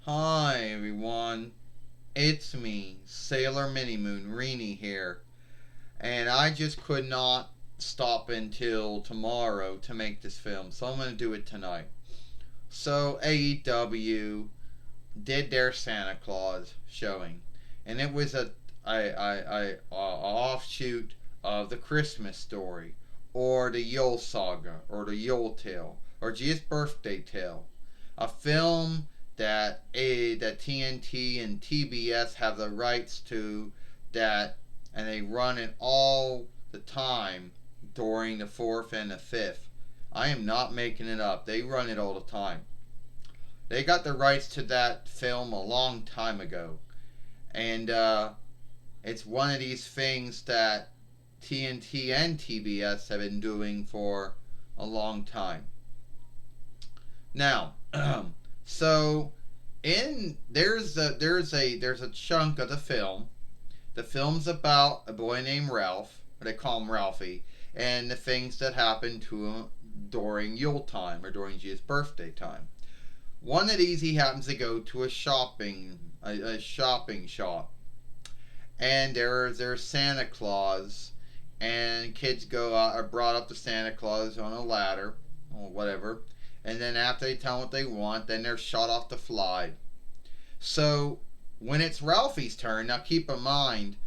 Hi everyone, it's me, Sailor Minimoon, Reenie here, and I just could not stop until tomorrow to make this film, so I'm going to do it tonight. So AEW did their Santa Claus showing, and it was a offshoot of the Christmas story, or the Yule Saga, or the Yule Tale, or Gia's Birthday Tale, a film that TNT and TBS have the rights to, that and they run it all the time during the fourth and the fifth. I am not making it up. They run it all the time. They got the rights to that film a long time ago, and it's one of these things that TNT and TBS have been doing for a long time. Now, so in there's a chunk of the film. The film's about a boy named Ralph, or they call him Ralphie, and the things that happen to him during Yule time or during Gia's birthday time. One of these, he happens to go to a shopping shop, and there's Santa Claus, and kids go out, are brought up to Santa Claus on a ladder or whatever, and then after they tell them what they want, then they're shot off to fly. So when it's Ralphie's turn, now keep in mind,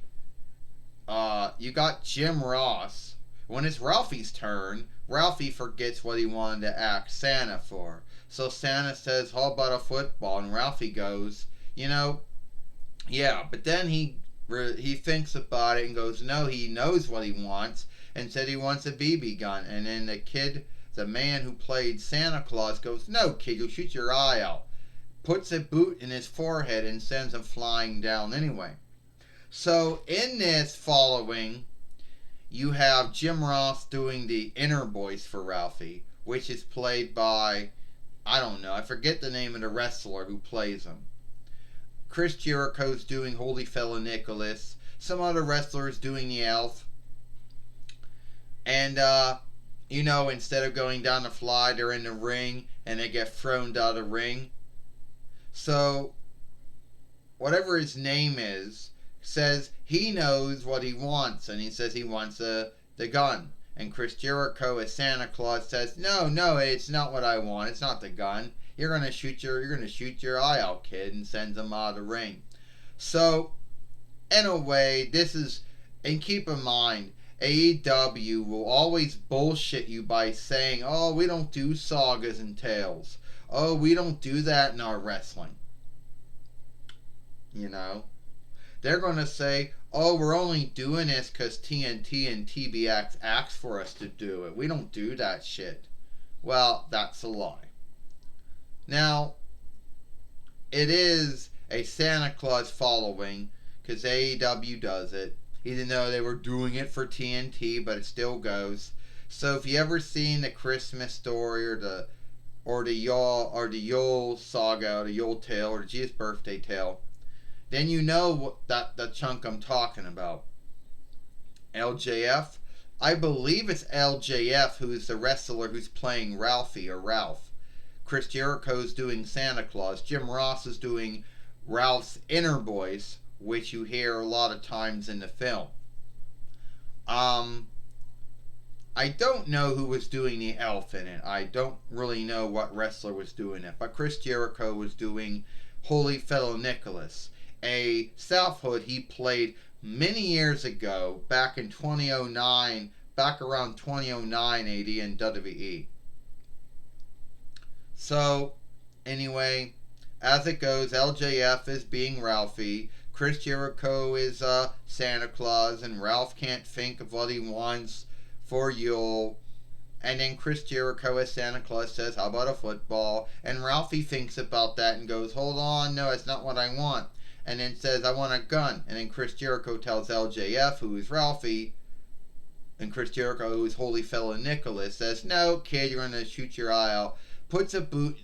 you got Jim Ross. When it's Ralphie's turn, Ralphie forgets what he wanted to ask Santa for. So Santa says, "How about a football?" And Ralphie goes, "Yeah." But then he thinks about it and goes, "No, he knows what he wants," and said he wants a BB gun. And then the man who played Santa Claus, goes, "No, kid, you'll shoot your eye out." Puts a boot in his forehead and sends him flying down anyway. So in this following, you have Jim Ross doing the inner voice for Ralphie, which is played by, I don't know, I forget the name of the wrestler who plays him. Chris Jericho's doing Holy Fellow Nicholas. Some other wrestlers doing the elf. And, instead of going down the fly, they're in the ring and they get thrown out of the ring. So, whatever his name is, says he knows what he wants, and he says he wants the gun. And Chris Jericho as Santa Claus says, "No, it's not what I want. It's not the gun. You're gonna shoot your eye out, kid," and sends him out of the ring. So, in a way, this is, and keep in mind, AEW will always bullshit you by saying, "Oh, we don't do sagas and tales. Oh, we don't do that in our wrestling." You know? They're going to say, "Oh, we're only doing this because TNT and TBX asked for us to do it. We don't do that shit." Well, that's a lie. Now, it is a Santa Claus following because AEW does it, even though they were doing it for TNT, but it still goes. So if you ever seen the Christmas story or the Yule saga or the Yule tale or the Gia's birthday tale, then you know that the chunk I'm talking about. LJF, I believe it's LJF who's the wrestler who's playing Ralphie or Ralph. Chris Jericho's doing Santa Claus. Jim Ross is doing Ralph's inner voice, which you hear a lot of times in the film. I don't know who was doing the elf in it. I don't really know what wrestler was doing it, but Chris Jericho was doing Holy Fellow Nicholas, a South Hood he played many years ago, back in 2009, back around 2009 AD in WWE. So, anyway, as it goes, LJF is being Ralphie, Chris Jericho is Santa Claus, and Ralph can't think of what he wants for Yule. And then Chris Jericho as Santa Claus says, "How about a football?" And Ralphie thinks about that and goes, "Hold on, no, it's not what I want." And then says, "I want a gun." And then Chris Jericho tells LJF, who is Ralphie, and Chris Jericho, who is Holy Fellow Nicholas, says, "No, kid, you're going to shoot your eye out." Puts a boot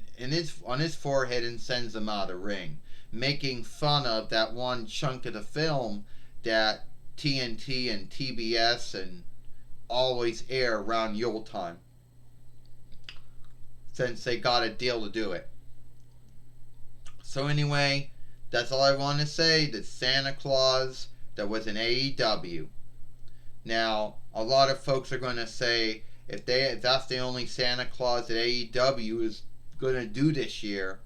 on his forehead and sends him out of the ring, making fun of that one chunk of the film that TNT and TBS and always air around Yule time, since they got a deal to do it. So anyway, that's all I want to say. The Santa Claus that was in AEW. Now, a lot of folks are going to say if that's the only Santa Claus that AEW is going to do this year,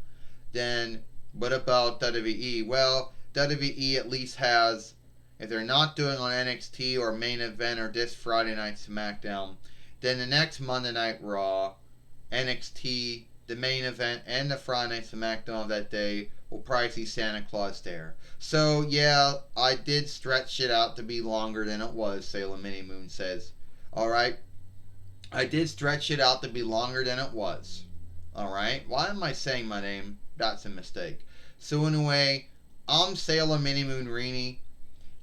then what about WWE? Well, WWE at least has, if they're not doing on NXT or main event or this Friday night SmackDown, then the next Monday Night Raw, NXT, the main event, and the Friday night SmackDown of that day will probably see Santa Claus there. So yeah, I did stretch it out to be longer than it was, Salem Mini Moon says. Alright? I did stretch it out to be longer than it was. Alright? Why am I saying my name? That's a mistake. So anyway, I'm Sailor Mini Moon Reenie.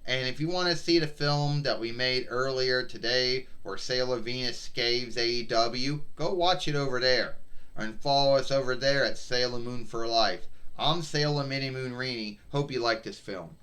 And if you want to see the film that we made earlier today where Sailor Venus scaves AEW, go watch it over there. And follow us over there at Sailor Moon for Life. I'm Sailor Mini Moon Reenie. Hope you like this film.